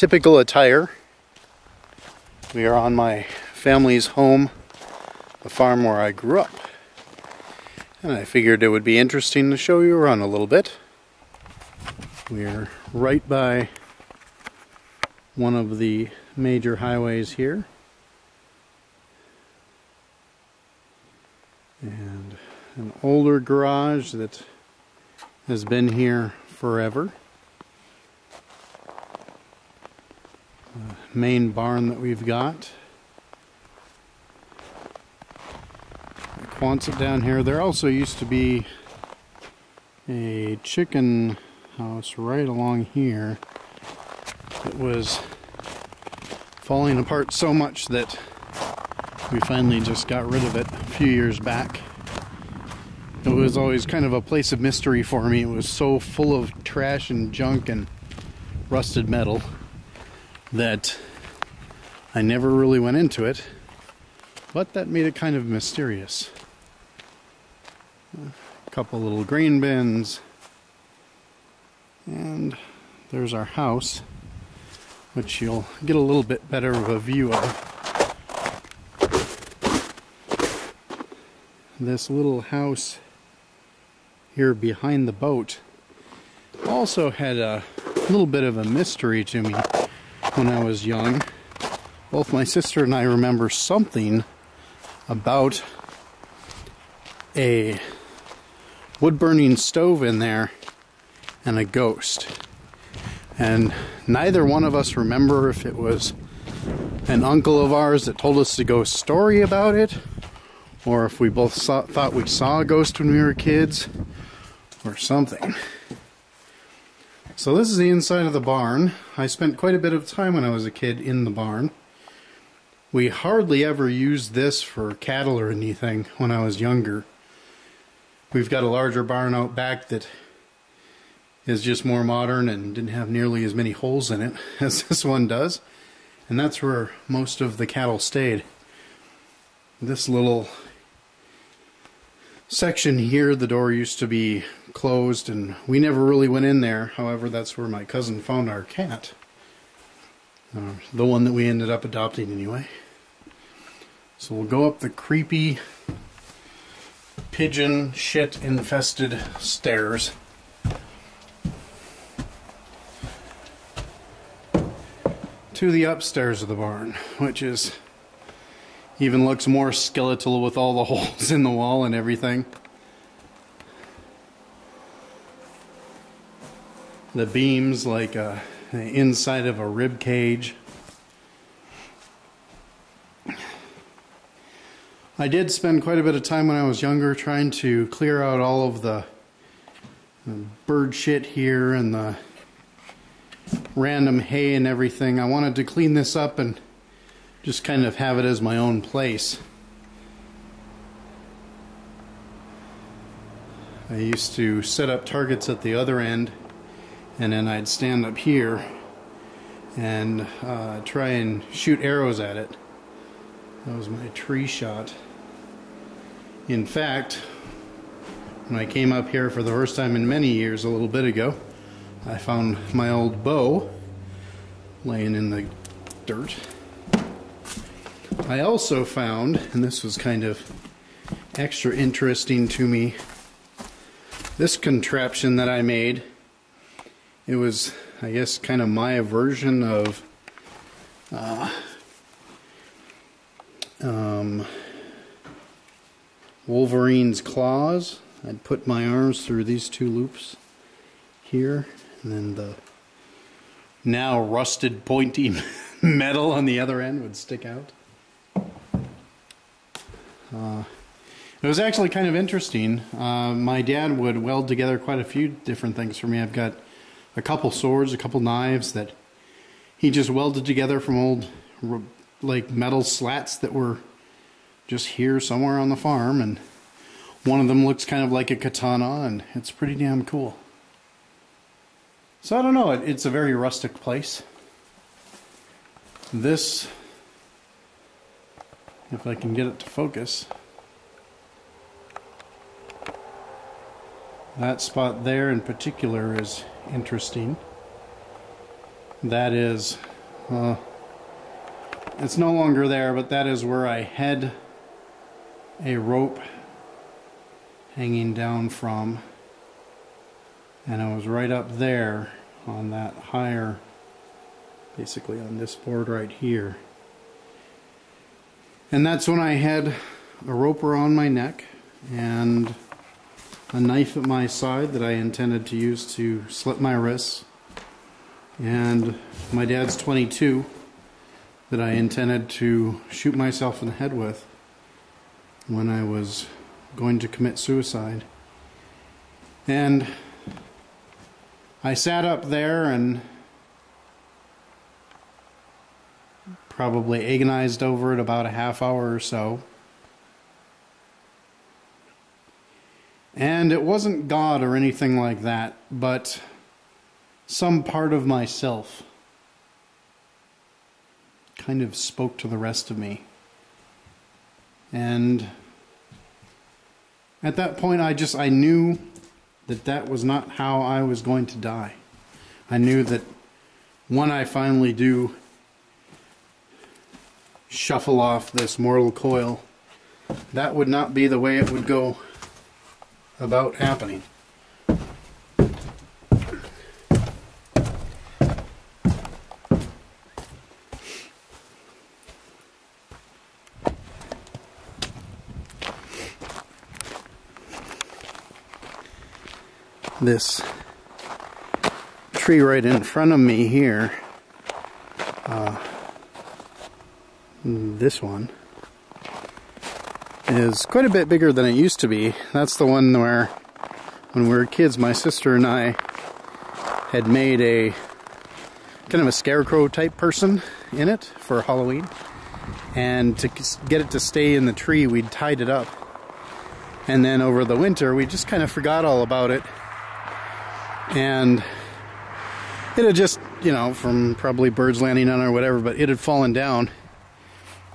typical attire. We are on my family's home, the farm where I grew up. And I figured it would be interesting to show you around a little bit. We're right by one of the major highways here. And an older garage that has been here forever. The main barn that we've got. The Quonset down here. There also used to be a chicken house right along here that was falling apart so much that we finally just got rid of it a few years back. It was always kind of a place of mystery for me. It was so full of trash and junk and rusted metal that I never really went into it, but that made it kind of mysterious. A couple little grain bins, and there's our house, which you'll get a little bit better of a view of. This little house here behind the boat also had a little bit of a mystery to me when I was young. Both my sister and I remember something about a wood-burning stove in there and a ghost. And neither one of us remember if it was an uncle of ours that told us the ghost story about it, or if we both thought we saw a ghost when we were kids, or something. So this is the inside of the barn. I spent quite a bit of time when I was a kid in the barn. We hardly ever used this for cattle or anything when I was younger. We've got a larger barn out back that is just more modern and didn't have nearly as many holes in it as this one does. And that's where most of the cattle stayed. This little section here, the door used to be closed and we never really went in there. However, that's where my cousin found our cat. The one that we ended up adopting anyway. So we'll go up the creepy pigeon shit infested stairs. To the upstairs of the barn, which is even looks more skeletal with all the holes in the wall and everything. The beams like the inside of a rib cage. I did spend quite a bit of time when I was younger trying to clear out all of the bird shit here and the random hay and everything. I wanted to clean this up and just kind of have it as my own place. I used to set up targets at the other end, and then I'd stand up here and try and shoot arrows at it. That was my tree shot. In fact, when I came up here for the first time in many years, a little bit ago, I found my old bow laying in the dirt. I also found, and this was kind of extra interesting to me, this contraption that I made. It was, I guess, kind of my version of Wolverine's claws. I'd put my arms through these two loops here, and then the now rusted pointy metal on the other end would stick out. It was actually kind of interesting. My dad would weld together quite a few different things for me. I've got a couple swords, a couple knives that he just welded together from old like metal slats that were just here somewhere on the farm, and one of them looks kind of like a katana, and it's pretty damn cool. So I don't know, it's a very rustic place. This, if I can get it to focus, that spot there in particular is interesting. That is it's no longer there, but that is where I had a rope hanging down from, and I was right up there on that higher, basically on this board right here. And that's when I had a rope around my neck and a knife at my side that I intended to use to slit my wrists, and my dad's .22 that I intended to shoot myself in the head with when I was going to commit suicide. And I sat up there and probably agonized over it about a half hour or so. And it wasn't God or anything like that, but some part of myself kind of spoke to the rest of me. And at that point I knew that that was not how I was going to die. I knew that when I finally do shuffle off this mortal coil, that would not be the way it would go about happening. This tree right in front of me here, this one, is quite a bit bigger than it used to be. That's the one where, when we were kids, my sister and I had made a kind of a scarecrow type person in it for Halloween, and to get it to stay in the tree, we'd tied it up, and then over the winter we just kind of forgot all about it. And it had just, you know, from probably birds landing on it or whatever, but it had fallen down.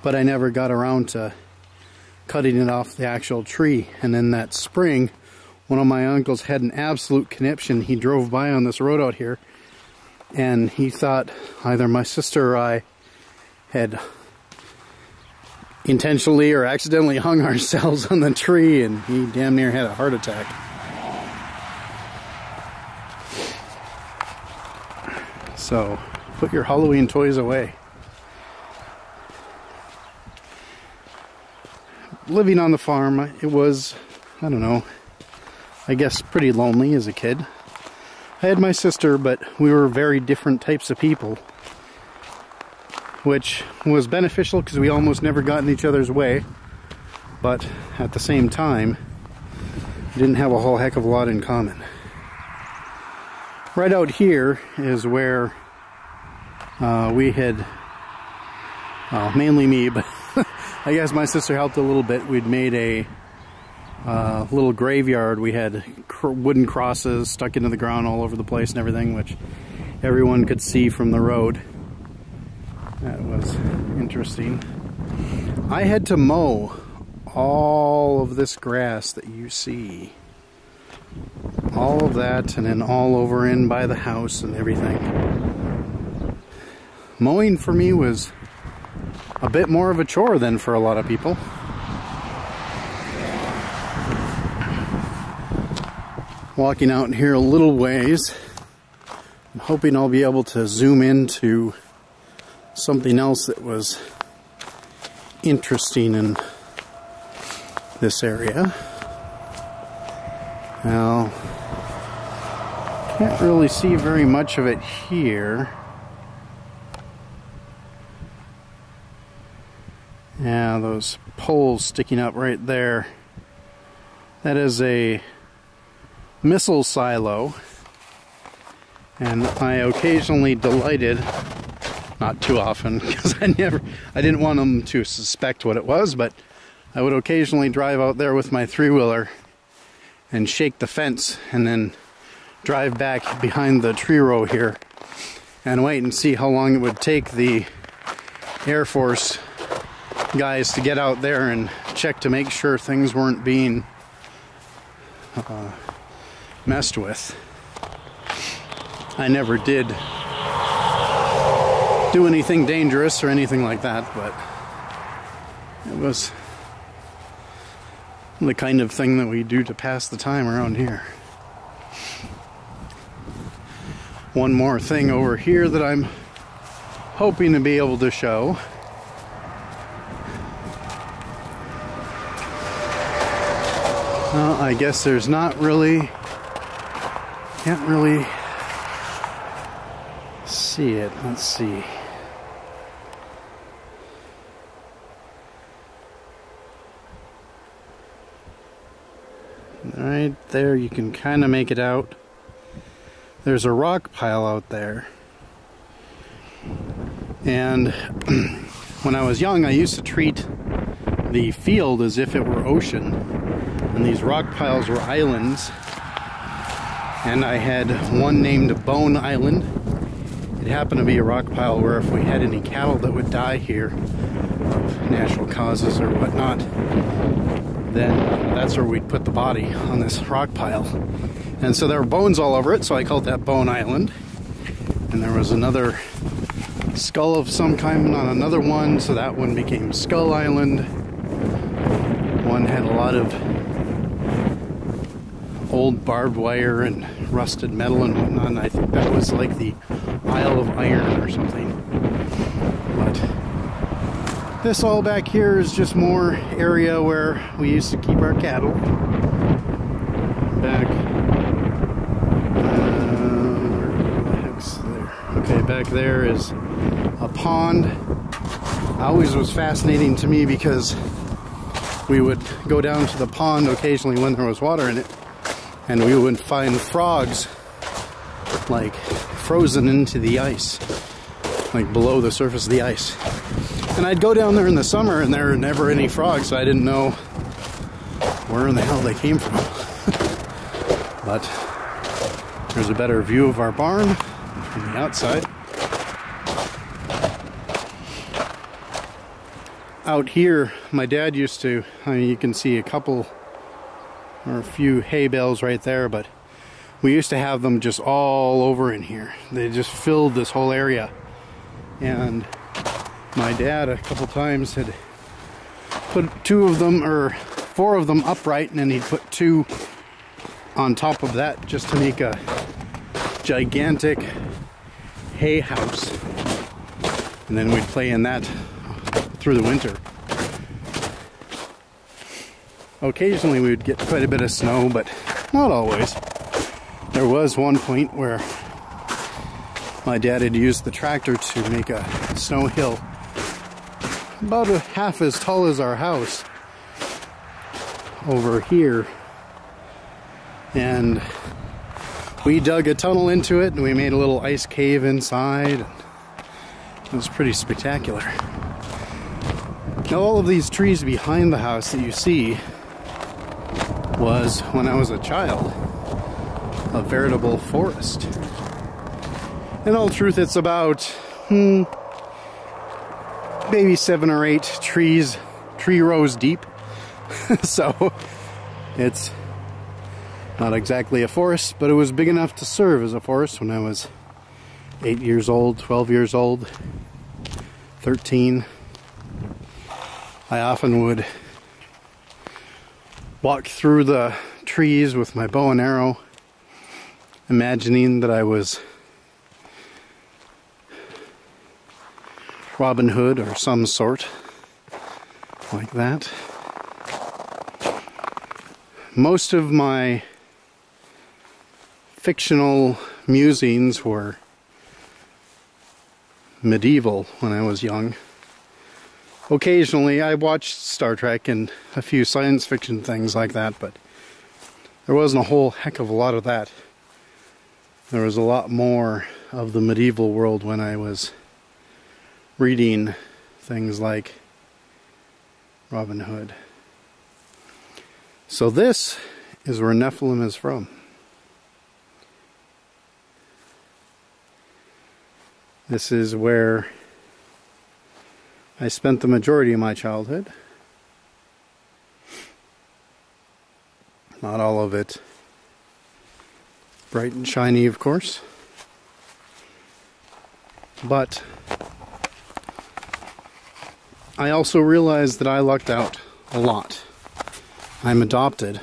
But I never got around to cutting it off the actual tree. And then that spring, one of my uncles had an absolute conniption. He drove by on this road out here, and he thought either my sister or I had intentionally or accidentally hung ourselves on the tree, and he damn near had a heart attack. So, put your Halloween toys away. Living on the farm, it was, I don't know, I guess pretty lonely as a kid. I had my sister, but we were very different types of people, which was beneficial because we almost never got in each other's way, but at the same time, we didn't have a whole heck of a lot in common. Right out here is where we had, mainly me, but I guess my sister helped a little bit. We'd made a little graveyard. We had wooden crosses stuck into the ground all over the place and everything, which everyone could see from the road. That was interesting. I had to mow all of this grass that you see. All of that, and then all over in by the house and everything. Mowing for me was a bit more of a chore than for a lot of people. Walking out here a little ways, I'm hoping I'll be able to zoom into something else that was interesting in this area. Now, can't really see very much of it here. Yeah, those poles sticking up right there. That is a missile silo, and I occasionally delighted, not too often because I didn't want them to suspect what it was, but I would occasionally drive out there with my three-wheeler and shake the fence and then drive back behind the tree row here and wait and see how long it would take the Air Force guys to get out there and check to make sure things weren't being messed with. I never did do anything dangerous or anything like that, but it was the kind of thing that we do to pass the time around here. One more thing over here that I'm hoping to be able to show. Well, I guess there's not really, can't really see it. Let's see. Right there, you can kind of make it out. There's a rock pile out there. And when I was young, I used to treat the field as if it were ocean. And these rock piles were islands. And I had one named Bone Island. It happened to be a rock pile where if we had any cattle that would die here of natural causes or whatnot, then that's where we'd put the body, on this rock pile. And so there were bones all over it, so I called that Bone Island. And there was another skull of some kind on another one, so that one became Skull Island. One had a lot of old barbed wire and rusted metal and whatnot, and I think that was like the Isle of Iron or something. But this all back here is just more area where we used to keep our cattle. Back, where the heck's there? Okay, back there is a pond. Always was fascinating to me because we would go down to the pond occasionally when there was water in it, and we would find frogs like frozen into the ice, like below the surface of the ice. And I'd go down there in the summer and there were never any frogs, so I didn't know where in the hell they came from. But there's a better view of our barn from the outside. Out here, my dad used to, I mean, you can see a couple or a few hay bales right there, but we used to have them just all over in here. They just filled this whole area. And my dad a couple times had put 2 of them or 4 of them upright, and then he'd put 2 on top of that just to make a gigantic hay house. And then we'd play in that through the winter. Occasionally we would get quite a bit of snow, but not always. There was one point where my dad had used the tractor to make a snow hill about half as tall as our house over here, and we dug a tunnel into it and we made a little ice cave inside. It was pretty spectacular. Now all of these trees behind the house that you see was, when I was a child, a veritable forest. In all truth, it's about maybe 7 or 8 tree rows deep. So it's not exactly a forest, but it was big enough to serve as a forest when I was 8 years old, 12 years old, 13. I often would walk through the trees with my bow and arrow, imagining that I was Robin Hood or some sort like that. Most of my fictional musings were medieval when I was young. Occasionally I watched Star Trek and a few science fiction things like that, but there wasn't a whole heck of a lot of that. There was a lot more of the medieval world when I was reading things like Robin Hood. So this is where Nephilim is from. This is where I spent the majority of my childhood. Not all of it bright and shiny, of course, but I also realized that I lucked out a lot. I'm adopted,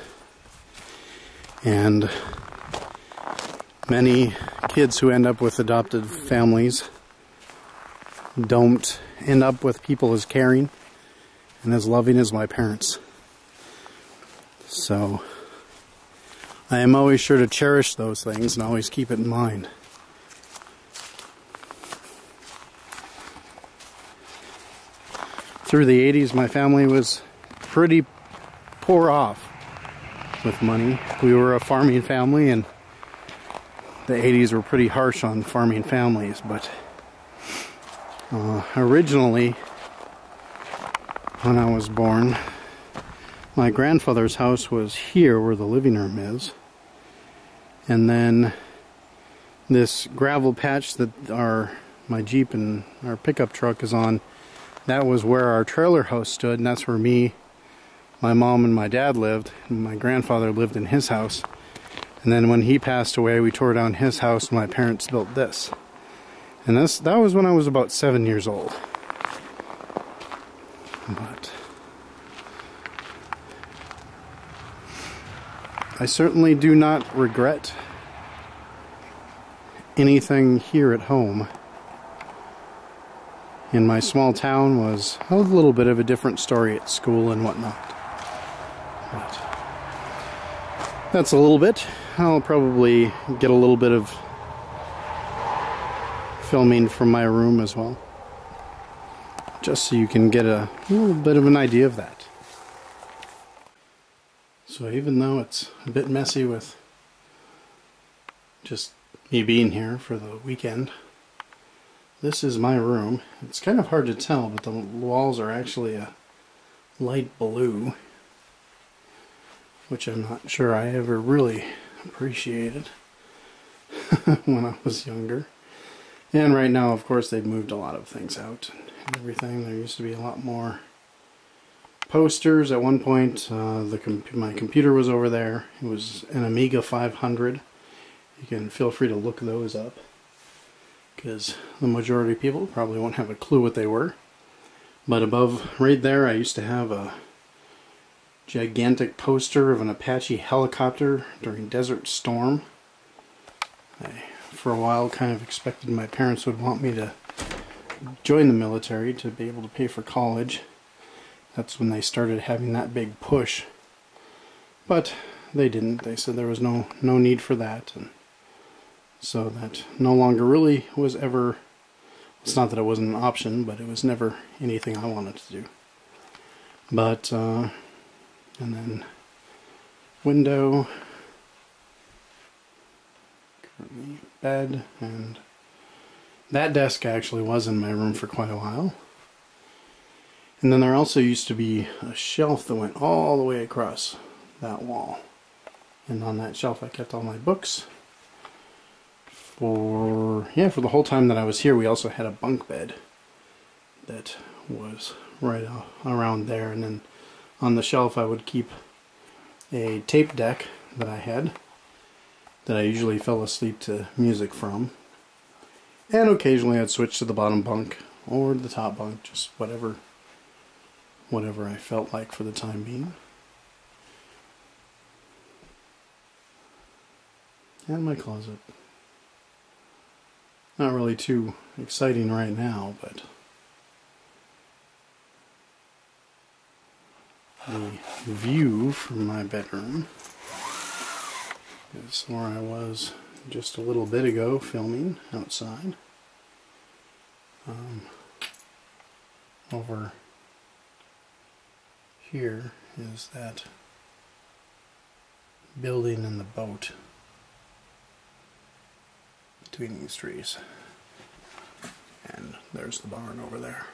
and many kids who end up with adopted families don't end up with people as caring and as loving as my parents. So I am always sure to cherish those things and always keep it in mind. Through the 80s, my family was pretty poor off with money. We were a farming family, and the 80s were pretty harsh on farming families, but originally, when I was born, my grandfather's house was here where the living room is, and then this gravel patch that my Jeep and our pickup truck is on, that was where our trailer house stood, and that's where me, my mom, and my dad lived, and my grandfather lived in his house. And then when he passed away, we tore down his house, and my parents built this. And that was when I was about 7 years old. But I certainly do not regret anything here at home. In my small town was a little bit of a different story at school and whatnot. But that's a little bit. I'll probably get a little bit of filming from my room as well, just so you can get a little bit of an idea of that. So even though it's a bit messy with just me being here for the weekend, this is my room. It's kind of hard to tell, but the walls are actually a light blue, which I'm not sure I ever really appreciated when I was younger. And right now, of course, they've moved a lot of things out and everything. There used to be a lot more posters. At one point, my computer was over there. It was an Amiga 500. You can feel free to look those up, because the majority of people probably won't have a clue what they were. But above, right there, I used to have a gigantic poster of an Apache helicopter during Desert Storm. I, for a while, kind of expected my parents would want me to join the military to be able to pay for college. That's when they started having that big push. But they didn't. They said there was no need for that. And so that no longer really was ever, it's not that it wasn't an option, but it was never anything I wanted to do. But, and then window, currently bed, and that desk actually was in my room for quite a while. And then there also used to be a shelf that went all the way across that wall. And on that shelf I kept all my books. For the whole time that I was here, we also had a bunk bed that was right around there, and then on the shelf I would keep a tape deck that I had that I usually fell asleep to music from, and occasionally I'd switch to the bottom bunk or the top bunk, just whatever I felt like for the time being. And my closet. Not really too exciting right now, but the view from my bedroom is where I was just a little bit ago filming outside. Over here is that building and the boat between these trees, and there's the barn over there.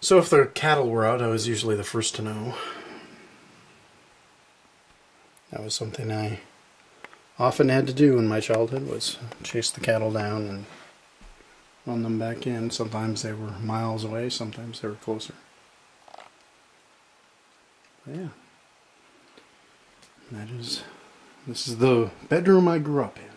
So if the cattle were out, I was usually the first to know. That was something I often had to do in my childhood, was chase the cattle down and run them back in. Sometimes they were miles away, sometimes they were closer. But yeah, this is the bedroom I grew up in.